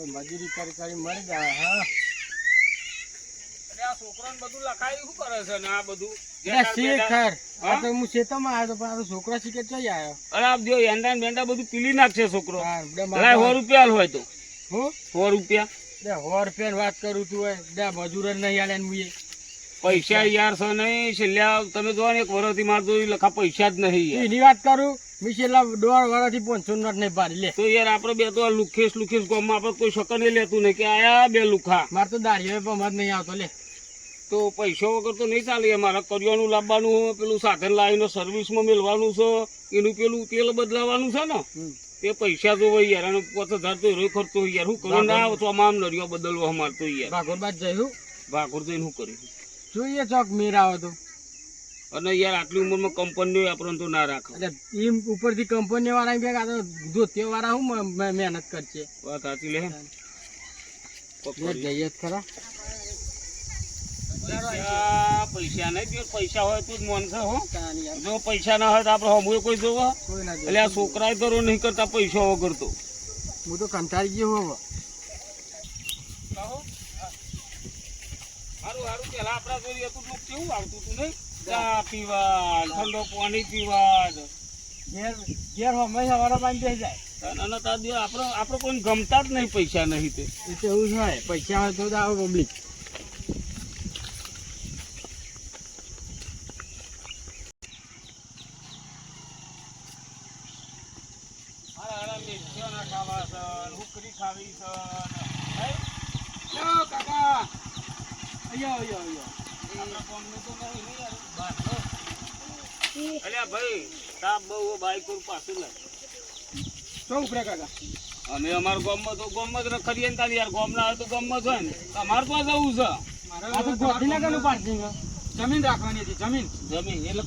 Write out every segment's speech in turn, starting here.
મજૂરી કરી મળી જાય. હા આ છોકરાને બધું લખાયું શું કરે છે ને આ બધું શેખર આ તો હું શેતામાં આવ્યો તો પણ આ છોકરા શીખે ચઈ આવ્યો. અરે આ જો એંડા ને બેંડા બધું પીલી નાખશે છોકરો. હા, લાય 100 રૂપિયા હોય તો હું 100 રૂપિયા 100 રૂપિયાની વાત કરું તું હોય મજૂર જ નહીં આલે મુએ પૈસા યાર છે નહીં છેલ્લા તમે જો ને 1 વર્ષથી મારતો લખા પૈસા જ નહીં યાર. એની વાત કરું મેં છેલ્લા 1.5 વર્ષથી 500 નોટ નહીં પાડી લે. તો યાર આપણે બે તો લુખેશ ગામમાં આપણે કોઈ શકન નહીં લેતું નહીં કે આયા બે લુખા. મારે તો દાઢીઓ પણ મત નહીં આવતો લે. તો પૈસા વગર તો નહીં ચાલે. મારે કરિયાનું લાવવાનું પેલું સાધન લાવીને સર્વિસમાં મેળવાનું છે એનું પેલું તેલ બદલાવાનું છે ને તે પૈસા જોવે યાર. અને 5000 તો રોય ખર્ચો યાર. શું કરું ના આવે તો આમ નરિયો બદલવો અમારે તો યાર. ભાગોર બાદ જયું ભાગોર જઈને શું કર્યું જોઈએ ચોક મેર આવે તો. અને યાર આટલી ઉંમરમાં કંપનીઓ આપણને તો ના રાખે. એટલે એમ ઉપરથી કંપની વાળા કે આ તો ધોતી વાળા શું મહેનત કરશે. વાત સાચી લે જઈએ જ ખરા. પૈસા નહીં પૈસા હોય તો જ મોન છે હો. જો પૈસા ના હોય તો આપડે હમુએ કોઈ જોવો એટલે આ છોકરા દરો નહીં કરતા પૈસા વગર તો. હું તો કંટાળી ગયો હવે. સારું પેલા આપડા જોઈ હતું કેવું આવતું હતું નહીં. ચા પીવા ઠંડો પાણી પીવા ઘેર હંમેશા વાળા બાંધી થઈ જાય. આપડે કોઈ ગમતા જ નહીં પૈસા નહીં તે. એ તો એવું જ હોય. પૈસા હોય તો જ આવે પબ્લિક. અમે અમારા ગામમાં તો ગામમાં જ રખડીએ ને તારી યાર. ગામ ના હોય તો ગામમાં જ હોય ને. તમારે તો જવું છે. આ તો ગોઠીનગરનું પાર્કિંગ. જમીન રાખવાની હતી. જમીન એટલે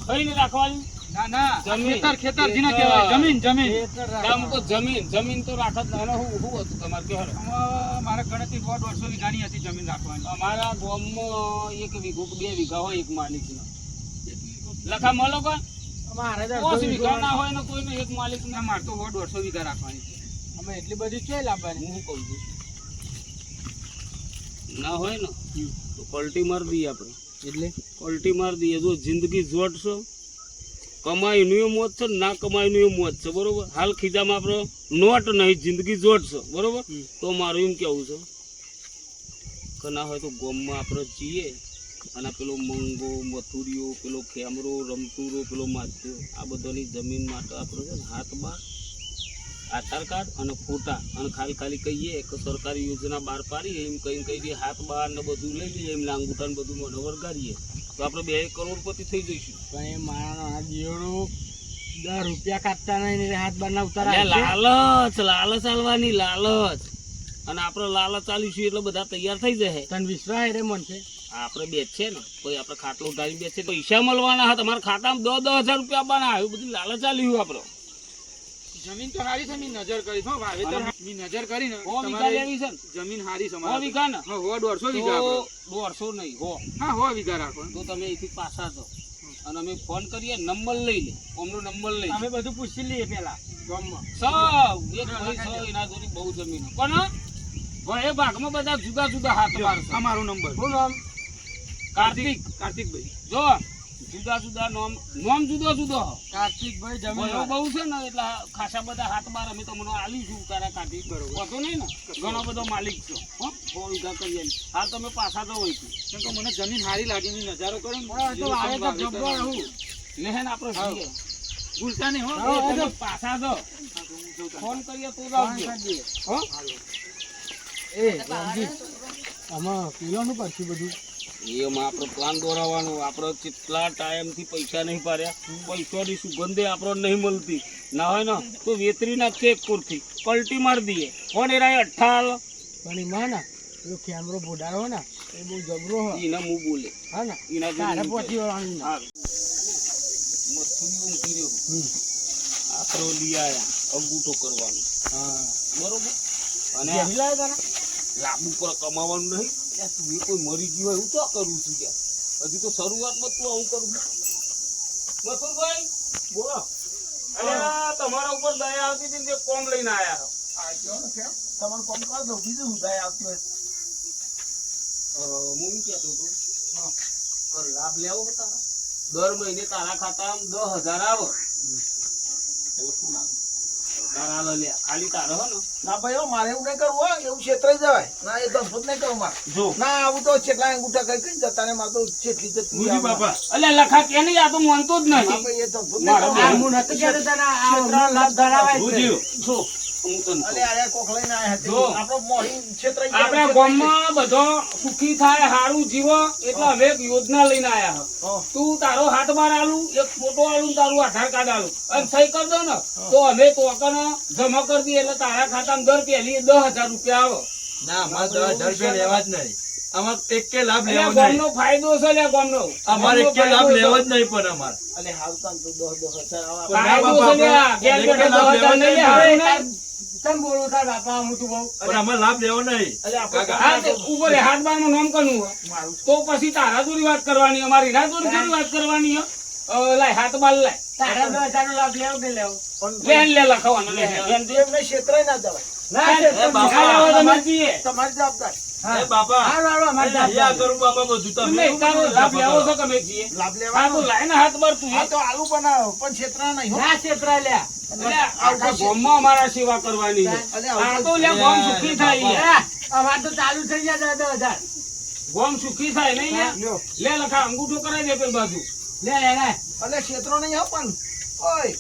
ખાઈને રાખવાની. ના ના જમીન ખેતર જેને કહેવાય. જમીન તો રાખત ને. શું હતું તમારે કહેવાય? મારે ગણતરી 150 વીઘાની હતી જમીન રાખવાની. અમારા ગામમાં 1 વીઘો 2 વીઘા હોય એક માલિક લખા મળો કોઈ મારે 5 વીઘા ના હોય ને કોઈને એક માલિક ના. મારે તો 150 વીઘા રાખવાની છે. અમે એટલી બધી ક્યાં લાવવાની? હું કહું છું ના હોય ને તો પલટી મારી દઈએ આપણે. એટલે પલટી મારી દઈએ. જો જિંદગી જોડશો કમાઈનું એ મોત છે ના કમાઈનું એ મોત છે. બરોબર. હાલ ખીજામાં આપણે નોટ નહીં જિંદગી જોડશો. બરોબર. તો મારું એમ કેવું છે કે ના હોય તો ગામમાં આપણે જઈએ અને પેલો મંગો મથુરીઓ પેલો ખેમરો રમતુરો પેલો માથ્યો આ બધાની જમીન માટે આપણે હાથ બાર આધાર કાર્ડ અને ફોટા અને ખાલી કહીએ કે સરકારી યોજના બહાર પાડીએ એમ કઈ હાથ બહાર ને બધું લઈ લઈએ એમ લાંગુટા ને બધું મને વરગાડીએ તો આપણે 2 કરોડપતિ થઈ જઈશું. પણ એ મારા દીવડો 10 રૂપિયા કાઢતા નહીં હાથ બાર ના ઉતાર. લાલચ આલવાની લાલચ. અને આપણે લાલચ ચાલીશું એટલે બધા તૈયાર થઈ જશે. તને વિશ્વાસ રે મન છે આપણે બેચે ને કોઈ આપણે ખાટલો ઉઠાવી બેચે પૈસા મળવાના હતા. તમારા ખાતામાં 10,000 રૂપિયા આપવાના. આવ્યું બધું લાલચ ચાલ્યું આપણે. જમીન તો હારી છે. મેં નજર કરી છે. વાવેતર મેં નજર કરી ને વીઘા લેવી છે ને જમીન હારી છે. 100 વીઘા ને 150 વીઘા. 150 નહીં 100. હા 100 વીઘા રાખો. તો તમે અહીંથી પાછા છો અને અમે ફોન કરીએ નંબર લઈ લે. અમનો નંબર લઈ અમે બધું પૂછી લઈએ પેલા ગામમાં. એક ભાઈ સૌ એના જોડી બહુ જમીન પણ એ ભાગમાં બધા જુદા જુદા હાથ માર છે. અમારો નંબર શું નામ? કાર્તિકભાઈ. જો જુદા જુદા નામ જુદો કાર્તિકભાઈ જમીન બહુ છે ને એટલે ખાસા બધા હાથ બાર અમે તમને આલીશું તારા કાર્તિક. બરોબર વાંધો નહીં ને. ઘણો બધો માલિક છો. 100 વીઘા કરીએ હાલ તમે પાછા તો હોય કેમ કે મને જમીન સારી લાગી. મેં નજારો કર્યો લેહેન આપણે જઈએ. ભૂલતા નહીં તમે પાછા તો ફોન કરીએ તો હો. આમાં પીવાનું પડશે બધું. એમાં આપણે પ્લાન દોરાવવાનું. આપણે કેટલા ટાઈમથી પૈસા નહીં પાડ્યા. પૈસાની સુગંધે આપણને નહીં મળતી. ના હોય ને તો વેતરી નાખશે એક પૂરથી પલટી મારી દઈએ. કોણ એરા 18 પણ એમાં ને પેલો કેમેરો બોડાડો ને એ બહુ જબરો હોય. એના મું બોલે હા ને એના તારે પહોંચી વળવાનું. હા મથુરી ઊંઘી રહ્યો આપણો લઈ આવ્યા અંગૂઠો કરવાનો. હા બરોબર. અને લાંબુ પર કમાવાનું નહીં. તું કોઈ મરી ગયું હોય એવું તો કરું છું યાર. હજી તો શરૂઆતમાં તું આવું કરું. મથુરભાઈ બોલો. અરે તમારા ઉપર દયા આવતી હતી ને કોમ લઈને આયા. આ કયો ને કેમ તમારું કોમ કર દો બીજું શું થાય આવતું હોય હું એમ કહેતો હતો લાભ લેવો હતા દર મહિને તારા ખાતામાં 10,000 આવે તારા હાલો લે ખાલી તારો હો ને ના ભાઈ હો, મારે એવું નહીં કરવું હોય એવું છેતરાઈ જવાય ના એ ધંધો જ નહીં કરવું મારે જો ના આવું તો છેટલા અંગૂઠા કઈ કઈ જતા ને મારે તો છેટલી જતી એટલે લખા કે નહીં આ તો માનતો જ ના નથી ભાઈ એ ધંધો જ મારો નહીં હું નથી કહેતો તને આ લાભ ધરાવાય છે. જો હું તને અલે આયા કોક લઈને આયા જો. હતા આપણો મોહી છેતરાઈ ગયા, આપણા છેતરાઈ ગામમાં બધો સુખી થાય સારું જીવો એટલે અમે એક યોજના લઈને આયા ગયા. તું તારો હાથ બાર આલું એક ફોટો આલું તારું આધાર કાર્ડ આલું અને સહી કરી દો ને તો અમે તો જમા કરી દઈએ એટલે તારા ખાતામાં દર પહેલી 10,000 રૂપિયા આવે ના અમારે 10,000 રૂપિયા લેવા જ નહીં અમારે એક કે લાભ એટલે લેવો નહીં ગામનો ફાયદો છે લે ગામનો અમારે એક કે લાભ લેવો જ નહીં પણ અમારે અલે હારું તાન તો 10,000 આવા. ફાયદો છે લે આ. ઘેર એક કે બેઠા લાભ 10,000 લેવો લઈ નહીં. આવે ને. કેમ બોલું તાર બાપા હું તું બહુ પણ અમારે લાભ લેવો નહીં અલે આપણે કાકા. હા તે ઉપર હાથ બારનું નામ કરવું હોય. મારું તો પછી તારા જોડી વાત કરવાની અમારી ના જોડી વાત કરવાની હે. લાય હાથ બાર લાય તારા 10,000 નો લાભ લેવો કે લેવો પણ લે લખવાનો લે લેન દે. એમને છેતરાઈ ના જવાય. ના એ બાપા, તમારે જઈએ. તમારી જવાબદારી. એ બાપા હારું, હારું, અમારે અહીંયા જવાબદારી. કરું બાપા બધું તમે તમે તારો લાભ લેવો છો તમે જઈએ લાભ હા તો લેવાનો લાય ને હાથ બાર તું હા તો આલુ બનાવો પણ છેતરા નહીં હો. ના છેતરાય લ્યા. એટલે આખા ગામમાં અમારા સેવા કરવાની છે અલે આ તો લે ગામ સુખી થાય યાર. હા, અમારે તો ચાલુ થઈ ગયા 10,000. ગામ સુખી થાય નહીં લે લ્યો. લે લખા અંગૂઠો કરાવી દે પેલી બાજુ લે લે લે. અલે છેતરો નહીં હો પણ ઓય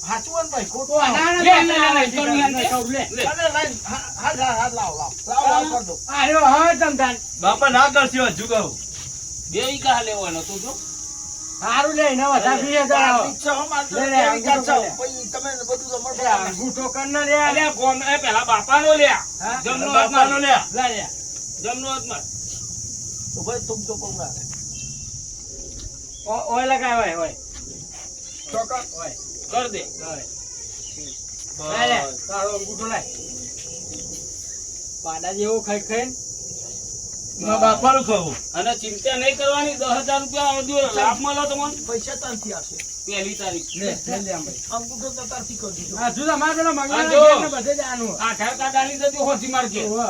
હાચું હોય ને ભાઈ ખોટું ના, આવો. ના, લે, ના, લે, ના, લે, ના, કરું ના, યાર. ના, કરું, લે. લે. અલે લાઈન હાથ લાવ કર દો. આર્યો, હવે તમ તાર. બાપા ના કરશો હજુ કહું 2 વીઘા લેવાનો તું જો હારું લે ને વધારે 20,000 આવો. ઈચ્છા હો મારે તો લે, લે, એવી અંગૂઠો ઈચ્છા. લે. પછી તમે બધું તો મળશે. લે, અંગૂઠો કર ને લે. અલ્યા ગામ એ પેલા બાપાનો લે હા? જમનો બાપાનો લે લે, લે. જમનો હાથમાં તો ભાઈ તુમ તો કહું ના. ઓય લગાય, ઓય, ઓય. ચોક્કસ. ઓય, કર દે ઓય. લે, લે, તારો અંગૂઠો લાય. પાડા જેવો ખાઈ ખાઈને મારા બાપાનું ખાવું અને ચિંતા નહીં કરવાની 10,000 રૂપિયા આવજો લાભ મળો તમને પૈસા ત્યાંથી આવશે. પહેલી તારીખ લે, લે, લે, આમ ભાઈ. અંગૂઠો તો ત્યાંથી કરી દીધો. હા, જુદા મારે પેલો મંગળવાર હા, જો. ઘેરને બધે જવાનું. આધાર કાર્ડ આલી દેજો હોજી માર્કે ઓહો.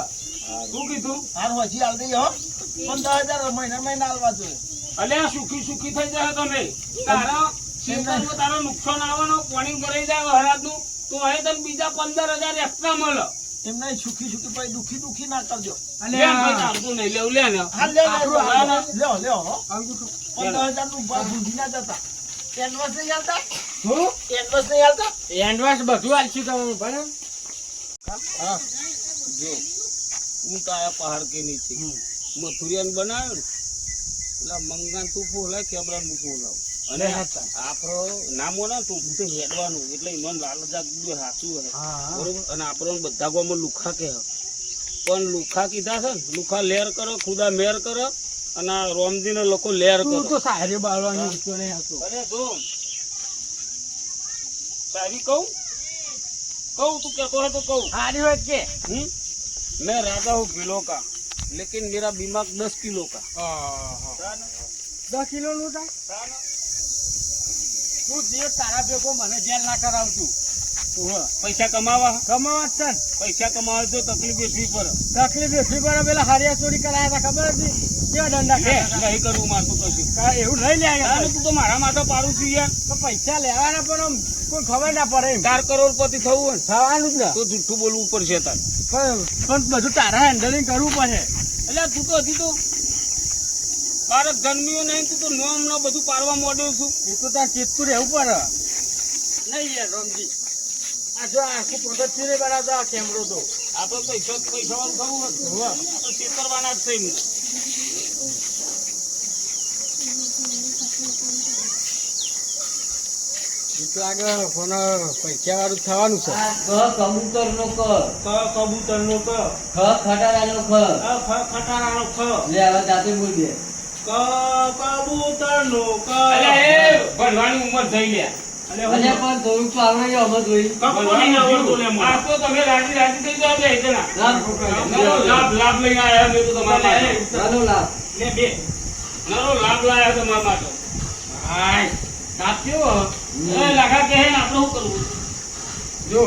શું કીધું હારું હજી હાલ દઈએ હો. 15,000 મહિના હાલવા જોઈએ. અલ્યા સુખી સુખી થઈ જાય તમે તારા ખેતરમાં તારો નુકસાન આવવાનો પાણી ભરાઈ જાય હરાજનું તો હવે તને બીજા 15,000 એક્સ્ટ્રા મળે એમ નહીં સુખી પછી દુખી ના કરજો. અને લે ભાઈ ચાલતું નહીં લેવું લે ને હા લે આપણું લ્યો હો. અંગૂઠો. 15,000 નું ભૂંજી ના જતા. એડવાન્સ નહીં હાલતા? શું? એડવાન્સ નહીં હાલતા? એડવાન્સ બધું આલશું તમે બરાબર? હા. જો હું તો આયા પહાડ કે નીચે મથુરિયાન બનાવ્યો ને એટલે મંગાન તું ફોલાય કેબરાન હું ફોલાવું અને આપણો નામો ના તું તો હેડવાનું એટલે મન લાલજાક સાચું હે હા. બરોબર અને આપણો બધા ગામમાં લુખા કે હે. પણ લુખા કીધા છે ને લુખા લેર કરો ખુદા મેર કરો અને આ રોમજીને લોકો લેર તું કરો તો સારી બાળવાની ઈચ્છો નહીં હતો. અરે જો સારી કહું તું કહેતો है तो कहूँ સારી હોય કે मैं राजा हूँ किलो का लेकिन मेरा दिमाग 10 किलो का 10 કિલો નું થાય તું જે તારા ભેગો મને જેલ ના કરાવતું पैसा कमावा કમાવા જ છે ને. पैसा कमावा तो तकलीफ वेठવી પડે તકલીફ એટલી પડે પેલા હરિયા ચોરી કરાયા હતા ખબર હતી કેવા દંડા લે ખાતા નહીં કરવું મારતું કશું હતા? એવું નહીં લે તારે તું તો મારા માથે પાડું છું યાર તો પૈસા લેવાના પણ આમ કોઈ ખબર ના પડે એમ 4 કરોડપતિ થવું હોય ને થવાનું જ ને તો જુઠ્ઠું બોલવું પડશે તાર પણ બધું તારા હેન્ડલિંગ કરવું પડે. એટલે તું તો હજી તો બાળક જન્મ્યો નહીં તું તો નોમ ને બધું પાડવા માંડ્યો છું એ તો તાર ચેતતું રહેવું પડે નહીં યાર રમજી આ જો આખું પગથિયું નહીં બનાવતો આ કેમેરો તો આપણે પૈસા વાળું થવું હોય હોવે. આપણે છેતરવાના જ છે એમને. એ તો આગળ ફોન પૈસા વાળું થવાનું છે. કબૂતર નો ક કબૂતર નો ક ખટારા નો ખ ખટારાનો ખ લે હવે જાતે બોલ દે કબૂતર નો અલે એ ભણવાની ઉંમર થઈ લે અને પણ થોડુંક તો આવડે છે અમે જોઈ આ તો તમે રાજી થઈ જાવ બે જણા નરો લાભ લાભ લઈને આયા મેં તો તમારા માટે ચાલો લાભ લે બે નરો લાભ લાયા તમારા માટે હાય કાપ્યો એ લાગા કે હે ને આપણે શું કરવું જો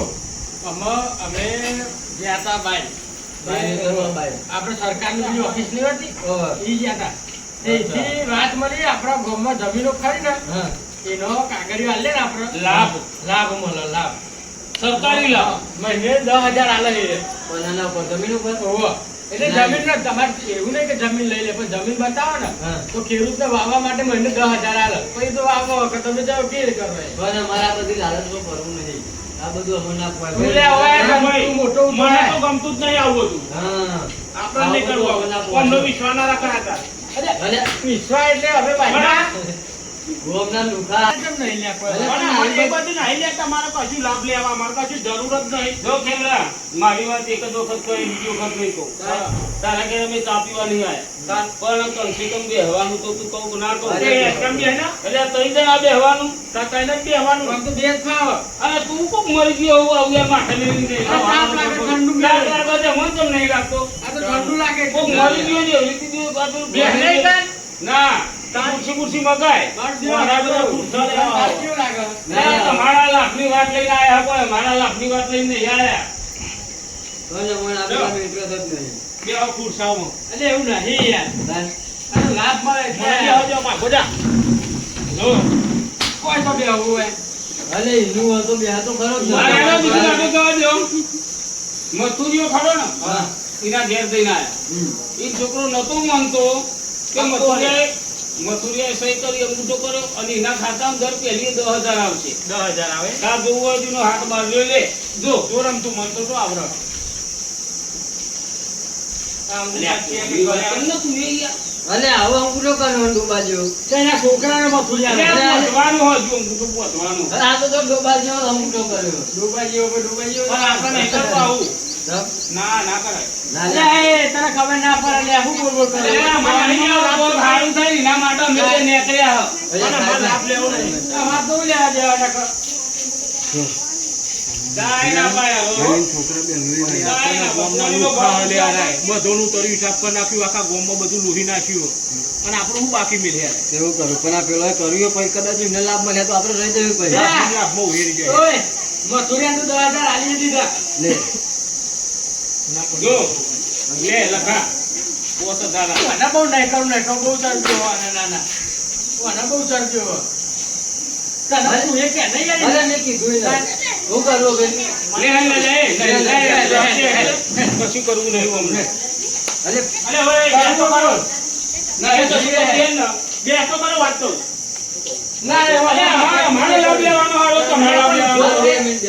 અમે ગયા હતા બાય આપણે સરકારની પેલી ઓફિસ ની હતી ઈ ગયા હતા એથી વાત મળી આપણા ગામમાં જમીનો ખરી ને એનો કાગળિયો આલે ને આપણે લાભ મળે લાભ સરકારી લાભ મહિને 10,000 આલે એ બનાના ઉપર જમીન ઉપર ઓહો એટલે જમીન ને તમારે એવું નહીં કે જમીન લઈ લે પણ જમીન બતાવો ને તો ખેડૂતને વાવવા માટે મહિને 10,000 આલે પછી તો વાવવા વખત તમે જાઓ કેવી રીતે કરો પણ અમારા બધી લાલચમાં પડવું નહીં આ બધું અમને ના તું ખવાય લે હવે તું મોટો મને તો ઉઠાય ગમતું જ નહીં આવું બધું હા આપણે નહીં કરવું કોનો વિશ્વાસ ના રાખવા હતા અરે વિશ્વા એટલે હવે ભાઈ ગોમના લુખા કેમ નહીં લે કોઈ અને અમારે એ બધું નહીં લે તમારે કશું લાભ લેવા અમારે કશું જરૂર જ નહીં જો ખેમરા મારી વાત એક જ વખત કહી બીજી વખત નહીં કહું તારા ઘરે અમે ચા પીવા નહીં આવ્યા પણ કમસે કમ બેહવાનું તો તું કહું ના કહું અરે, કેમ બે ને એટલે ત્રણ જણા બેહવાનું તને જ બેહવાનું આમ તો બે જ ખાવ અને તું કોક મરી ગયો એવું આવું યાર માથે લઈને નહીં આ તાપ લાગે, ઠંડુ તાપ લાગે છે, મને કેમ નહીં લાગતો આ તો ઠંડુ લાગે કોક મરી ગયો છે એવી રીતે બે નહીં કાન ના ખુરશી મગાય મારા બધા ખુરશા લેવા આવો. કેવું લાગે ના, તમારા લાખની વાત લઈને આયા કોઈ મારા લાખની વાત લઈને નહીં આયા તો મને આપણા ઇન્ટરેસ્ટ જ નહીં બે ખુરશામાં એટલે એવું નહીં યાર બસ આનો લાભ મળે મને છે આવજો માં બોજા જો કોઈ તો બેહવું હોય અલે ઈનું હતો બે તો ખરો જ મારે એનો બીજું ને. લાગે કહેવા દો મથુરીઓ ખરો ને હા એના ઘેર જઈને આયા હમ. એ છોકરો નતો માનતો કે મથુરીએ સહી કરી અંગૂઠો કર્યો અને એના ખાતામાં દર પહેલી 10,000 આવશે 10,000 આવે તાર જોવું હોય તો એનો હાથ બહાર લે જો જો રમતું મનતો તો આવડે આમ તું એ યાર અલે આવો અંગૂઠો કરવાનો ડોબા જેવો તેના છોકરાને મથુરિયા અરે, વધવાનું હોય જો અંગૂઠો વધવાનું અરે આ તો ડોબા જેવો અંગૂઠો કર્યો ડૂબાઈ જેવો કે ડૂબાઈ જેવો પણ આપણે નહીં કરતો આવું તબ ના ના કરાય ના અલે લે એ તને ખબર ના પડે લે હું બોલ બોલ કરે અરે, અમારે નહીં આવતો, સારું થાય ને, એના માટે અમે બે નીકળ્યા હો. અરે, પણ અમારે લાભ લેવો નહીં. અમાર તો લેવા દેવા નકર કાંઈ ના પાડે હો. કાંઈ ના પાડે. બધોનું તરી હિસાબ કરી નાખ્યું આખા ગામમાં બધું લૂહી નાખ્યું અને આપણું શું બાકી મિલ્યા એવું કરું પણ આ પેલો કર્યો પછી કદાચ એમને લાભ મળ્યા તો આપણે રહી જવું પછી લાભમાં ઉહેરી જાય ઓય મથુરિયા તો 10,000 આલી દીધા લે જો, લે, લખા. 5,000 આ. મને બહુ નાખ્યો બહુ ચરજો અને નાના મને બહુ ચરજો તને તું એ કે નહીં અરે યાર મેં કીધું ય ના. હું કરવો બેન લે, કશું કરવું નહીં અમને. અરે અરે, હવે બે તો કરો. ના, એ તો સીધો બેન ને. બે તો કરો વાત તો. ના રે અરે, અમારે લાભ લેવાનો હારો, તમારે લાભ લેવાનો. 2 મિનિટ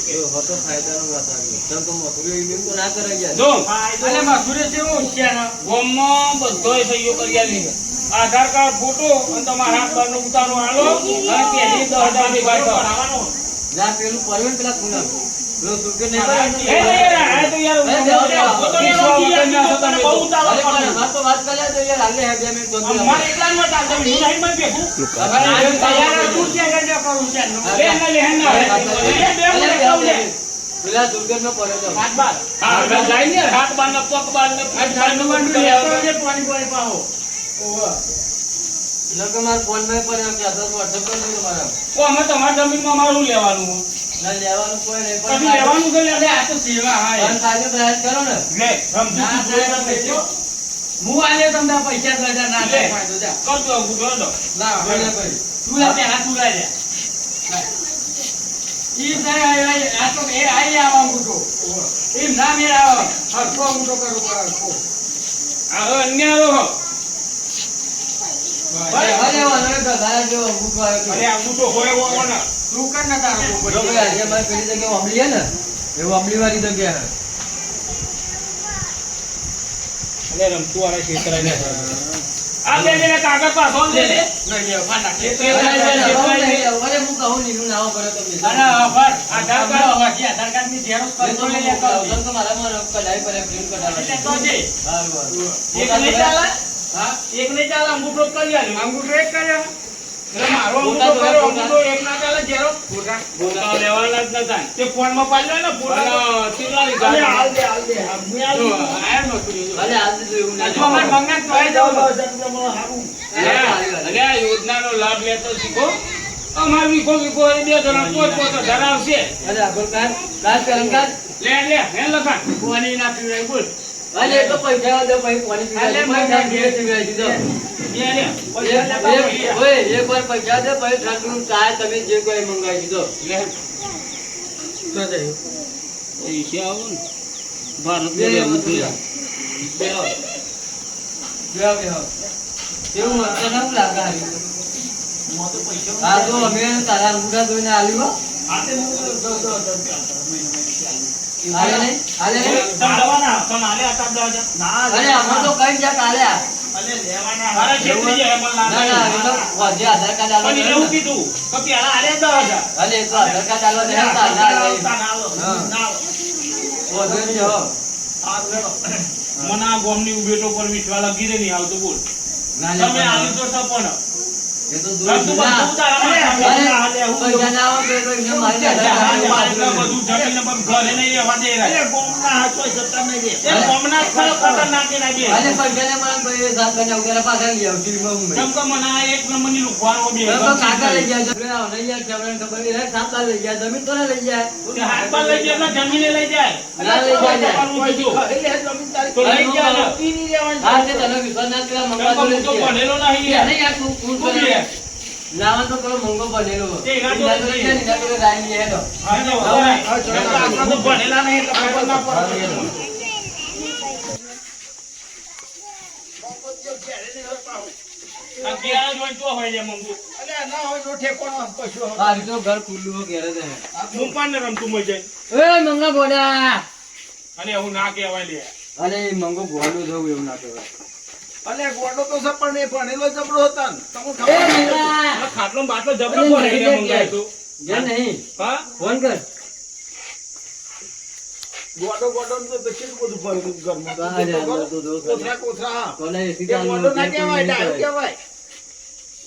જો હતો ફાયદાનો વાત આવી તમ તો મથુરી એમ તો ના કરાઈ ગયા જો, અલે મથુરિયા જેવો હોશિયાર ગામમાં બધોય સહીઓ કરી આલી છે. આધાર કાર્ડ ફોટો અને તમારા હાથ બારનો ઉતારો આલો અને પહેલી 10,000 ની વાત કરો. ના પેલું પરવીન પેલા ખૂણા પેલો સુરકે નહીં એ નહીં યાર, આ તો યાર ફોટો લેવાનો બીજા બીજો તને બહુ ઉતારો અરે પણ કરવાનો. વાત તો વાત કર્યા તો યાર હાલે 2 મિનિટ બંધ અમારે એકલામાં ચાલશે, હું નહીં માં ભેગું. તૈયાર તું છે કે ન કરું છે લે ના, લે ના, લે, બે મિનિટ કહું લે. પેલા દુર્ગંધ નો પડે તો હાથ બાર હા, હવે જાય ને, હાથ બારને, પગ બારને, આ ઠંડુ મંડુ લેતો છે પાણી પાહો ઓવા નકર માર ફોન માં પણ કે 10 વોટ્સએપ કરી દો મારા ઓ, અમે તમારી જમીનમાં અમારું લેવાનું. ના લેવાનું કોઈ નહીં કશું પણ લેવાનું છે, અલે આ તો સેવા હા પણ કાલે પ્રયાસ કરો ને લે, સમજુ ના તું જોઈને ના બેઠો. હું આલે તમને પૈસા 10,000 ના લે ફાયદો જા કરજો, હું જોઈ દઉં. લાવ બોલે ભાઈ તું લે પેલા તું લઈ લે ઈ સાહેબ આ તો એ આઈ આવા મુઠો એમ ના મેળ આવો હરખો મુઠો કરું હરખો આ હવે અન્યારો હો. અરે વાંધો ગધારા જેવો ભૂખ આવ્યો અરે, આ મોટો હોય એવો હોય ને. તું કર ના તારો જો ઉપર ભાઈ આજે મારી પેલી જગ્યાએ અમલી હે ને એવું અમલી વાળી જગ્યા હે અરે, રમતું વાળા છેતરાઈ ને. આ બે જણા કાગળ પાછો લે લે. નહીં લે ફાટા અરે હું કહું નીલું નાવો કર્યો તમે અને આભાર આધાર કાર્ડ વાકી આધાર કાર્ડ ની ઝેરોક્ષ કરી લે લે તો મારામાં કઢાઈ પર પ્રિન્ટ કઢાવી એટલે તો છે એક નહીં ચાલે? હા એક નહીં ચાલે, અંગૂઠો જ કરી આલ્યો. અંગૂઠો એક કર્યો એટલે મારો અંગૂઠો કર્યો, અંગૂઠો એક ના ચાલે, ઝેરોક્ષ. ફોટા લેવાના જ નતા. તે ફોનમાં પાડ્યો ને, ફોટા ચીલાની ગાડી. જો આયા નોકરી જો અરે આજે તો એવું જો અમાર ના મંગાત તો આઈ જાવ અરે, આ યોજનાનો લાભ લેતો શીખો અમાર વીખો એ 2 જણા પોત ધરાવશે. અરે આગળ કાઢ પેલા કાઢ. લે હે લખા પાણી ના પીવાય બોલ. અરે એ તો પૈસા દે પછી પાણી પીવા પૈસા ઘેર પીવા દીધો. ઓય એકવાર પૈસા દે પછી ઠંડુ ચા તમે જે કોઈ મંગાવી દીધો. તો જઈ. પૈસા આવો ને ભારત બે કેવું કેવું લાગે હા તો અમે તારા અંગૂઠા ધોઈને આલ્યું હો. હાલે નહીં હાલે નહીં. ચાલવાના પણ આલે આતા દાદા અરે અમે તો કઈ જ્યાં કાલ્યા અલે લેવાના મારા છેતરી જાય પણ ના ના એ તો વધે આધાર કાર્ડ આલો પણ એવું કીધું કે પેલા આલે 10000 અરે એ તો આધાર કાર્ડ આલો ને ના વધે નહીં હો. મને આ ગોમની ઉભેટો પર વિશ્વાસ લાગી દે નહીં આવતો બોલ ના તમે આવી તો સપન એ તો દૂર બધું ના. તારા અરે, પૈસા ના આવે તો એને મારી આધાર કાર્ડ બધું જમીન પર ઘરે નહીં રહેવા દે અરે ગોમના હાચો સત્તા નહીં દે એ ગોમના ખરો ખતરનાક ના દે અરે પૈસા ને મને ભાઈ સાત કરીને ઉગેલા પાછા લઈ આવ ટીવીમાં હું કેમ કે મને આ એક નંબરની લુખવાનો બે તો કાકા લઈ ગયા છે નહીં યાર કેમેરા ખબર નહીં રહે સાત લઈ ગયા જમીન તો ના લઈ જાય તે હાથ પર લઈ જાય એટલે જમીને લઈ જાય ના લઈ જાય તો લઈ જાય હા તે તને વિશ્વાસ ના કર્યા મંગવા કેમ કે હું તો ભણેલો નહીં નહીં યાર તું તું તું બી લાવન તો પેલો મંગો બનેલો તે એના તો તો લઈ જાય ને એના પેલો રાઈ લઈ હેડો આપણે તો ભણેલા નહીં એટલે ખબર ના પડે અગિયાર જ હોય તો હોય છે મંગુ આ રીતો ઘર ખુલ્લું હો ઘેરે દે હું પણ ને રમતું મજા જાય એ મંગા બોલા અને હું ના કહેવાય લે અરે મંગો ગોળું થવું એવું ના કહેવાય અલે ગોડો તો છે પણ એ ભણેલો જબરો હતો ને તમને એ ખબર મંગા આ ખાટલો બાટલો જબરો ભરાઈ લે મંગાય તો જે નહીં હા ફોન કર ગોડો ને તો કેટલું બધું ભરેલું ઘરમાં અરે અંદર તો જો કોથરા હા કોને એસી એ ચાલુ ગોડો ના કહેવાય ડાયો કહેવાય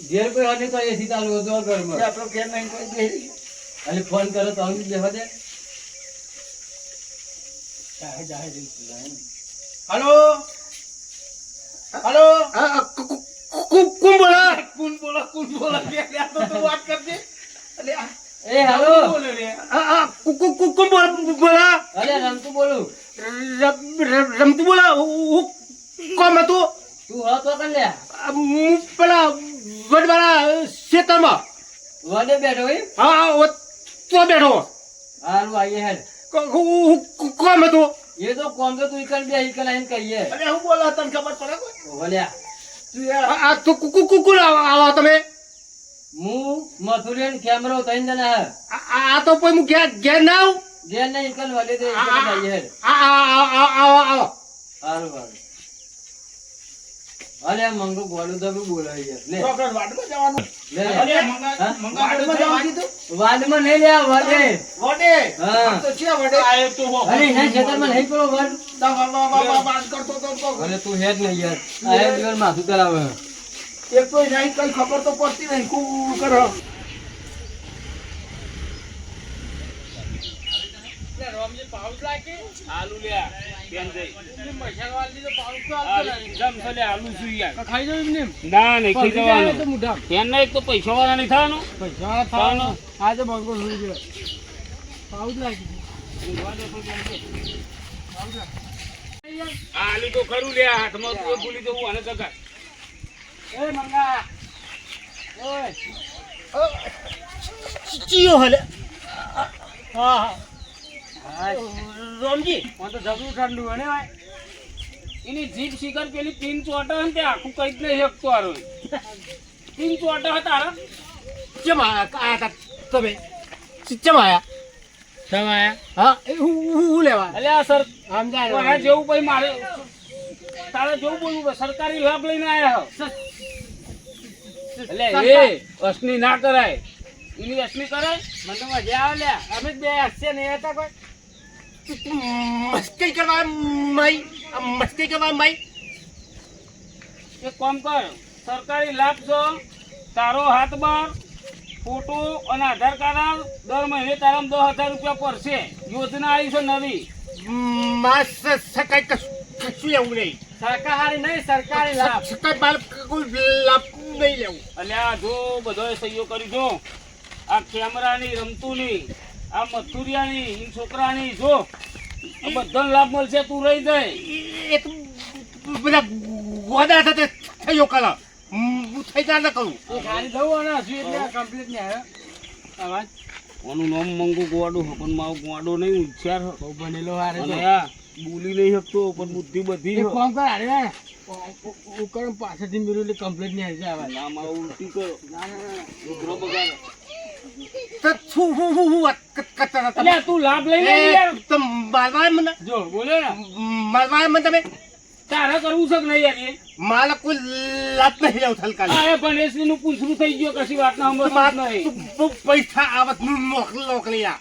ઘેર કોઈ હને તો એસી ચાલુ હતો ઘરમાં એ આપણો ઘેર નહીં કોઈ બેહી અને ફોન કરો તો આવી બેહવા દે હલો હલો કોણ બોલા કોણ બોલા લે તો તું વાત કરજે અલે આ એ હાલો બોલે રે કોણ બોલા અરે રમતું બોલું રમતું બોલા કોમ હતું તું હો તો કર લે પેલા વડવાળા ખેતરમાં વડે બેઠો હે હા તો બેઠો હારું આઈએ હેડ કોમ હતું એ તો કોમ તો તું ikal બે ikal આઈને કહીએ અરે હું બોલા તને ખબર પડે કોઈ ઓલ્યા આ તું કુકુ આવો તમે હું મથુરિયન કેમેરો તઈન જણા હે આ તો કોઈ હું ઘેર ના આવું જે ને ikal વડે દે ikal આઈએ હેડ આવો હારું હારું અરે મંગો ગોળું તો બી બોલાય યાર લે વાડમાં જવાનું લે અરે લે મંગા મંગા વાડમાં જવાનું કીધું વાડમાં નહીં લે વડે વડે હા તો છે વડે આયો તો હો અરે ના ખેતરમાં નહીં પેલો વડ વાત કરતો તો અરે તું હેડ નહીં યાર આ એક દિવસ માથું કરાવે એક તો નહીં કઈ ખબર તો પડતી નહીં કુ કરો રોમજી પાઉસ લાગે આલુ લે બેન જઈ મસાલા વાળી તો પાઉસ તો આ જમ સલે આલુ છું યાર ખાઈ જવું એમને ના નહીં ખઈ તો જવાનું મુઢા એના એક તો પૈસા વાળા નહીં થવાનું પૈસા થવાનો આ તો બંકો સુઈ ગયો પાઉસ લાગી આલુ તો ખરું લે હાથમાં તું ભૂલી જવું અને જગા એ મંગા ઓય ચિયો હલે હા હા રોમજી મને તો જબરું ઠંડુ હે ને ભાઈ એની જીભ શિકાર પેલી પિન ચોટે ને તે આખું કઈ જ નહીં શકતો આરો પિન ચોટે હતા તારા ચમ આયા તા તમે ચમ આયા સમાયા હા હું લેવા એટલે આ સર સમજાય તારા જેવું ભાઈ મારે તારા જેવું બોલવું પડે. સરકારી લાભ લઈને આયા હો એટલે એ અસલી ના કરાય એની અસલી કરાય મને તો મજા આવે લે અમે બે હશે ને હતા કોઈ મસ્તી કરવા મઈ મસ્તી કરવા મઈ એક કામ કર સરકારી લાભ છો તારો હાથ બાર ફોટો અને આધાર કાર્ડ દર મહિને તારા 10,000 રૂપિયા પડશે યોજના આવી છે નવી માસ સકાઈ કશું એવું નહીં શાકાહારી નહીં સરકારી લાભ સકાઈ બાલ કોઈ લાભ નહીં લેવું એટલે આ જો બધો સહીઓ કરી જો આ કેમેરાની રમતુની આ મથુરિયાની ઈ છોકરાની જો આ બધાને લાભ મળશે તું રહી જાય એ તો બધા ગોદા થતે થયો કલા હું થઈ જાય ન કરું એ ખાલી દઉં અને હજુ એટલે કમ્પ્લીટ નહીં આવ્યો અવાજ ઓનું નામ મંગુ ગોવાડું છે પણ મારો ગોવાડો નહીં હોશિયાર છે. બહુ બનેલો હારે અને છે. આ બોલી નહીં શકતો પણ બુદ્ધિ બધી એક છે. કામ કર હારે ઉપર પાછળથી મેળવ્યું એટલે કમ્પ્લીટ નહીં આવી જાય અવાજ ના મારો ઉલટી કરો ઉઘરો બગાડો. તો હું વાત કરતા હતા અલ્યા તું લાભ લઈ લે યાર. તો મારવા મને જો બોલ્યો ને મારવા મને તમે તારે કરવું છે કે નહીં યાર એ? મારે કોઈ લાભ નહીં લેવું થલકાલી આ એ ગણેશજી નું પૂંછડું થઈ ગયું કશી વાત ના મારે પૈસા આવત નોકરી આ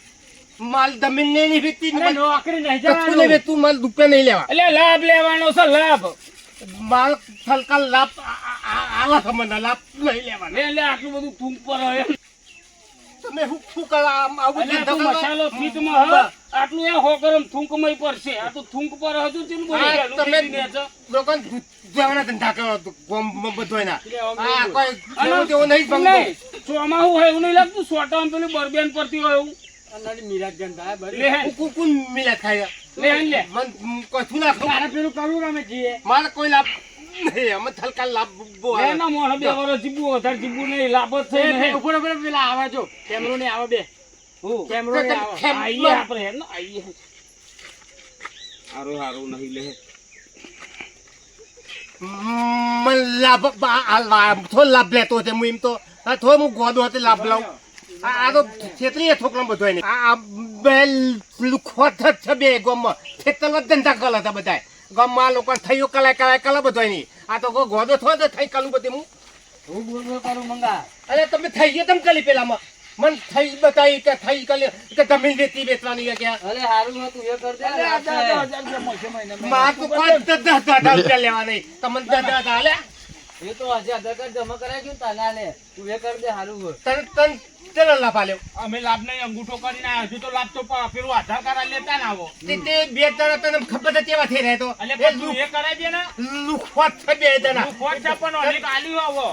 માલ જમીન નહીં વેચતી અરે નોકરી નહીં કશું નહીં જવાનું વેચતું માલ રૂપિયા નહીં લેવા એટલે લાભ લેવાનો છે લાભ માલ થલકાલ લાભ આવા સંબંધ લાભ નહીં લેવાનો લે લે આટલું બધું થૂંક પર હોય તમે શું કરવા આવું અલ્યા ધંધો તું કરો? મસાલો ફીટમાં હ આટલું એ હો ગરમ થૂંકમય પડશે આ તો થૂંક પર હજુ ચીન બોલી આ ગયેલું તમે દીદી ને છે. લોકોને જવાના ધંધા કરો ગોમ બધોયના એટલે આ કોઈ અને જેવું તેવું નહીં ભંગતો નહીં, ચોમાં હું હોય એવું નહીં લાગતું સોટામાં પેલું બરબેન પડતી હોય એવું અંદરની મિરાજ જનતા બરી લે હે, કોણ મિલા થાય લે હે, લે મન કશું ના તારે પેલું કરવું અમે જઈએ મારે કોઈ લાભ નહીં અમે થલકાલ લાભ બહુ લે આવે. ના મોઢે 2 વર્ષ જીબુ વધારે જીબુ નહીં લાભ જ થઈ નહીં ઉપર ઉપર પેલા આવે જો કેમેરો નહીં આવે બે હું કેમેરો નહીં આવે આઈએ આપણે હે ને આઈએ હારું હારું નહીં લે મને લાભ થોડો લાભ લેતો હતો હું એમ તો થોડો હું ગોદો હતો લાભ લઉં આ તો છેતરી છોકરા બધો ને આ બે લુખોટ જ છે બે ગામમાં ખેતરમાં ધંધા કલા હતા બધા ગામમાં લોકો થયો કલા બધો નહીં આ તો કોઈ ગોદો થયો તો થઈ કલું બધું હું હું બોલ કરું મંગા અરે તમે થઈ ગયા તમે કલી પેલામાં મને થઈ બતાવી કે થઈ કલી કે જમીન વેચવાની કે ક્યાં અરે હારું હતું એ કરજે ને આપણે. માર તો કોઈ 10,000 રૂપિયા લેવા નહીં તમને 10,000 હાલે એ તો હજી આધાર કાર્ડ જમા કરાવી ગયું તાના લે તું એ કર દે હારું હોય. તન ચલો લાભ આલ્યો અમે લાભ નહીં અંગૂઠો કરીને આવ્યા હજુ તો લાભ તો પેલું આધાર કાર્ડ લેતા ના આવો તે બે જણા તને ખબર છે કેવા થઈ રહ્યા તો એટલે પણ તું એ કરાવી દે ને લુખવાત છે બે જણા તું ખોટ છે પણ ઓલી આલ્યું આવો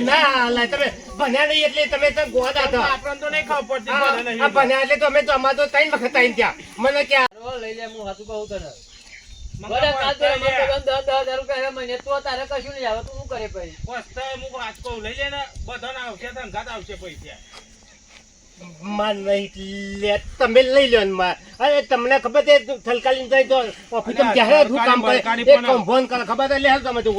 ના લા તમે ભણ્યા નહીં એટલે તમે તો ગોદા હતા આપણને તો નહીં ખબર પડતી ભલે નહીં. આ ભણ્યા એટલે તો અમે તો અમાર તો 3 વખત આઈને ત્યાં મને કે હારું લઈ લે હું હાથું કહું તને. મંગા ભલે કાલ પૈસા તો લે. મને 10,000 રૂપિયા મહિને તો તારે કશું નહીં આવે તું શું કરે પછી પસ્તા મુક રાજકો લઈ લે ને બધાને આવશે ધંધાત આવશે પૈસા માન નહીં લે તમે લઈ લ્યો ને માર અરે તમને ખબર છે થલકાલી જાય તો ઓફિસમાં જ્યારે શું કામ કરે એક કામ ફોન કરે ખબર છે લે હાલ તમે તો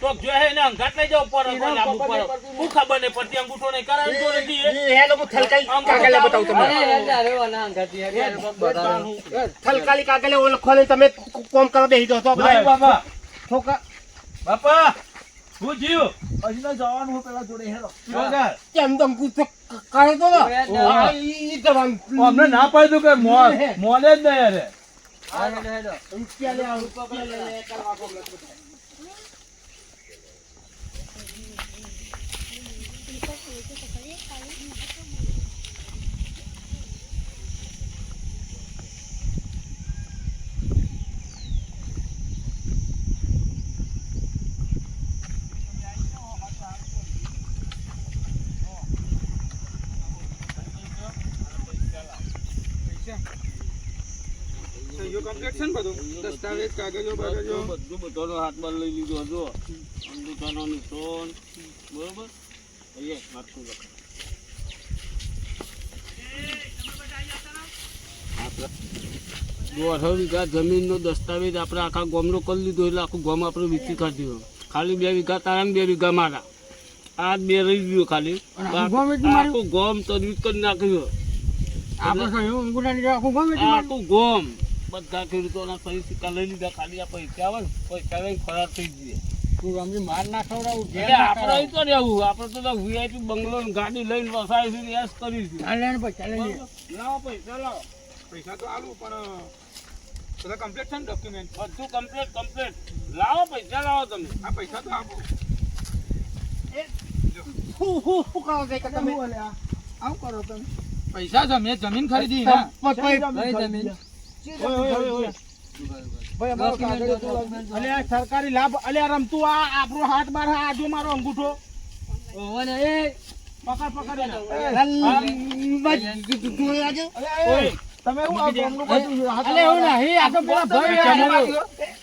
તો જો હે ને અંગાત લઈ જાવ પર લાભ ઉપર હું ખબર નહીં પડતી અંગૂઠો નહીં કરાવી તો નથી એ. હેલો હું થલકાલી કાગલે બતાવું તમને અરે યાર અરે વાના અંગાતી યાર યાર કોક બતાવું. થલકાલી કાગલે ઓલો ખોલે તમે કોમ કરવા બેસી જાઓ તો બધા બાપા છોકરા બાપા હું જીવ હજી તો જવાનું હું પેલા જોડે હેરો કેમ તો ગુસ્સો કરે તો હા. ઈ જવાનું અમને ના પાડ્યું કે મોલે જ નહીં અરે હા, હેડો, હેડો. રૂપિયા લે રૂપિયા લે કરવા કોમ બધું બધાનો હાથમાં લઈ લીધો જો અંગૂઠાનો નિશાન બરોબર અહીંયા માથું લખો 18 વીઘા જમીનનો દસ્તાવેજ આપણે આખા ગામનો કરી લીધો એટલે આખું ગામ આપણે વેચી કાઢ્યું ખાલી 2 વીઘા તારા 2 વીઘા મારા આ 2 રહી ગયો ખાલી આખું ગામ તજવીજ કરી નાખ્યું આપણે કહ્યું અંગૂઠાની આખું ગમે તે આખું ગામ બધા ખેડૂતોના સહી સિક્કા લઈ લીધા ખાલી આ પૈસા આવે ને પૈસા લઈને ફરાર થઈ જઈએ તું અમને માર ના ખવડાવું એટલે આપણે અહીં તો રહેવું આપણે તો વીઆઈપી બંગલો ને ગાડી લઈને વસાવીશું ને એસ કરીશું ચાલે ને પછી ચાલે ને લાવો પૈસા લાવો પૈસા તો આલું પણ બધા કમ્પ્લીટ છે ને ડોક્યુમેન્ટ બધું કમ્પ્લીટ લાવો પૈસા લાવો તમે આ પૈસા તો આપો શું કરો છે કે તમે આવું કરો તમે પૈસા છે મેં જમીન ખરીદી હા કઈ જમીન? અલે આ સરકારી લાભ અલે આ રમતું આ આપણો હાથ બાર આજુ મારો અંગૂઠો ઓવને એ તમે હું આ ગામનું બધું અલે એવું નહીં, આ તો પેલા ભાઈ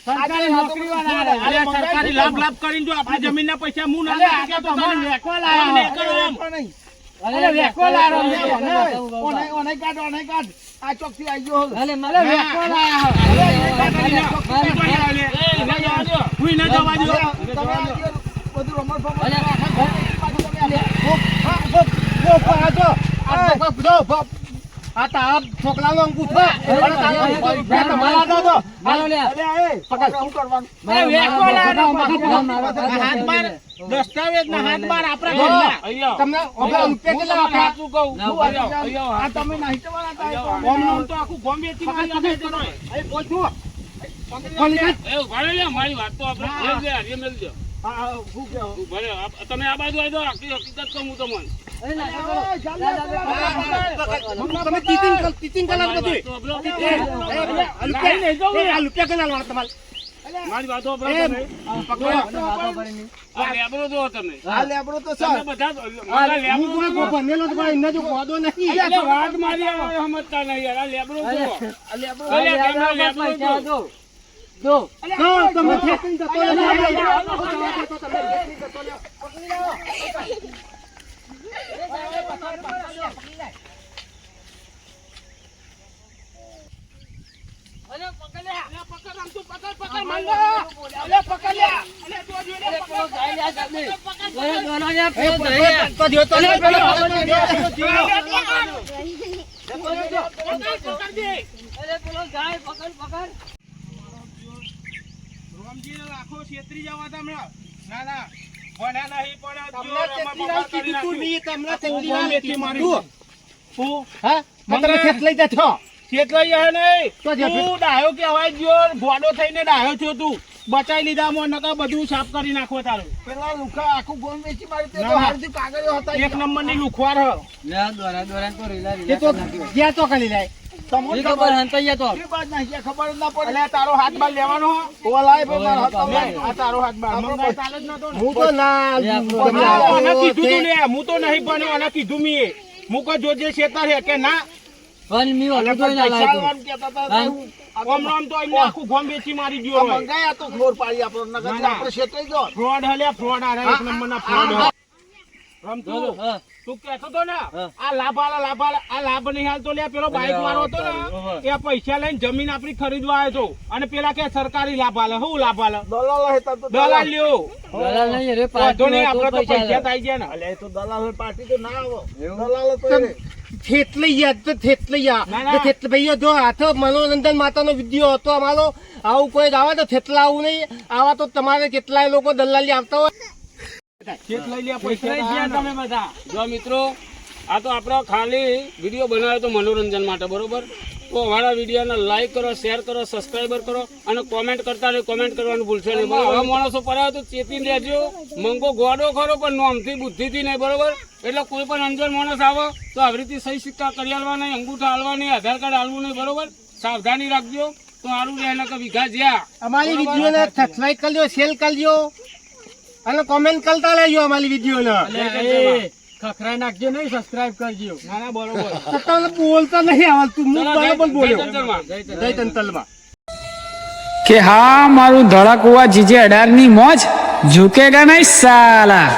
સરકારી નોકરીવાળા અરે સરકારી લાભ લાભ કરીને જો આપણી જમીનના પૈસા હું ના અલે આ તો તમારે વેકવા લાયા નહીં કરો આમ. અલે વેકવા લાયા ઓને કાઢ આ ચોકથી આવી ગયો અલે વેકવા લાયા હું ના જવા દો. તમે આ જે બધું રમણ ફમણ આ તારા છોકરાનો અંગૂઠો તમારા દાદો શું કરવાનું અરે વેકવા લાયા હાથ બાર દસ્તાવેજ ના હાથ બાર આપણા ઘરના. અહીંયા તમને રૂપિયા કેટલા હું આપ્યા? સાચું કહું. અહીંયા આ તમે નહીં જવાના હતા ગામનું તો આખું ગામ વેચી મારી નાખે છે તોય. એ ઉભા લે, મારી વાત તો આપણે મેલ દે, હારીએ મેલ દે. ઉભા રે, તમે આ બાજુ આવી દો, આખી હકીકત કહું હું તમને. તમે ટીચિંગ કલાક બધું રૂપિયા કેટલા લાવવાના તમારે? મારી વાતો સાંભળો તમે. આ લેબડો જુઓ તમે. આ લેબડો તો તમે બધા મારા લેબડો જુઓ. બનેલો તો પણ એના જો ગોદો નહીં. એટલે વાત મારી આવે સમજતા નહીં યાર. આ લેબડો જુઓ. અલે કેમનો લેબડો જુઓ. જો તમે ખેતી કરતો રોમજીને લાખો છેતરી જવા તમે. ના ના ભણ્યા નહીં પણ જો તમને રમા ખેતી બમા કરી તું નહીં, તમને ખેતી નાખ્યું. વાળી મારી તું. હું હા? તમે ખેત લઈ જશો. છેતરાઈ જાય નહીં. તો જે તું ડાયો કહેવાય ગયો, ગોડો થઈને ડાયો થયો તું. બચાઈ લીધા મો નકા બધું સાફ કરી નાખો તારું. પેલા લુખા આખું ગોમ વેચી મારી તે ના, તો ના. હારથી કાગળિયો હતા એક નંબરની લુખવાર હ. એ તો જ્યાં તો કરી લે. તમને ખબર ખબર હંતાઈ જતો એ બાદ નહીં ખબર જ ના પડે અલ્યા તારો હાથ બાર લેવાનો હો. ઓલાય ભાઈ મારા હાથ લે, આ તારો હાથ બાર મંગાઈ ચાલે જ નતો ને. હું તો ના તમે આ આવો આને કીધું તું તે- લે, હું તો નહીં ભણ્યો, આને કીધું મીએ. હું કહું જોજે છેતર હે કે ના. પણ મી અને ઓળખતો ના પૈસા લાગ્યો આલવાનું કહેતા હતા તો હા? હું આમ આમ તો એમને આખું ગામ વેચી મારી ગયો હોય. મંગાયા તો ખબર પાડી આપણો નગર ના, ના. આપણે શેતાઈ ગયો ફ્રોડ હલે ફ્રોડ આ એક નંબરના ફ્રોડ રમતું હા. તું કહેતો તો ને હા. આ લાભ આ લાભ નહીં હાલતો લે પેલો બાઈક વાળો હતો ને એ પૈસા લઈને જમીન આપણી ખરીદવા આવ્યો હતો અને પેલા કે સરકારી લાભ હાલે શું લાભ હાલે દલાલ હતા તો દલાલ લ્યો દલાલ નહીં રે વાંધો નહીં પાર્ટી આપણે તો પૈસા પૈસા થઈ ગયા ને અલે એ તો દલાલ પાર્ટી તો ના આવો દલાલ તો એ રે. થેતલી યાદ તો થેતલી યાદ. ના, ના. તો થેતલી ભાઈઓ જો હાથો મનોરંજન માતાનો વિડીયો હતો અમારો. આવું કોઈ જ આવે તો થેતલા આવું નહીં. આવા તો તમારે કેટલાય લોકો દલાલી આવતા હોય. ચેક લઈ લે પૈસા પૈસા તમે બધા જો મિત્રો આ તો આપણો ખાલી વિડીયો બનાવ્યો તો મનોરંજન માટે બરોબર. તો અમારા વિડીયોને લાઈક કરો, શેર કરો, સબસ્ક્રાઈબર કરો અને કોમેન્ટ કરતા રહો. કોમેન્ટ કરવાનું ભૂલશો નહીં બરોબર. હવે માણસો પરાવે તો ચેતીને રહેજો. મંગો ગોડો ખરો પણ નોમથી બુદ્ધિથી નહીં બરોબર. એટલે કોઈ પણ અંજણ માણસ આવે તો આવી રીતે સહી સિક્કા કરી આલવા નહીં, અંગૂઠા હાલવા નહીં, આધાર કાર્ડ હાલવું નહીં બરોબર. સાવધાની રાખજો તો સારું રહે ને કે વીઘા જ્યાં અમારી વિડીયોને સબસ્ક્રાઇબ કરજો, શેર કરજો અને કોમેન્ટ કરતા રહેજો અમારી વિડીયોને. ખખરાઈ નાખજો નહીં સબસ્ક્રાઇબ કરજો ના ના બરોબર. તો તમને બોલતા નહીં આવડતું. હું ચલો, બરાબર બોલ્યો. જય ચંદ્રમાં. જય તંતલમાં. કે હા મારું ધડાકુવા જીજે 18 ની મોજ ઝુકેગા નહીં સાલા.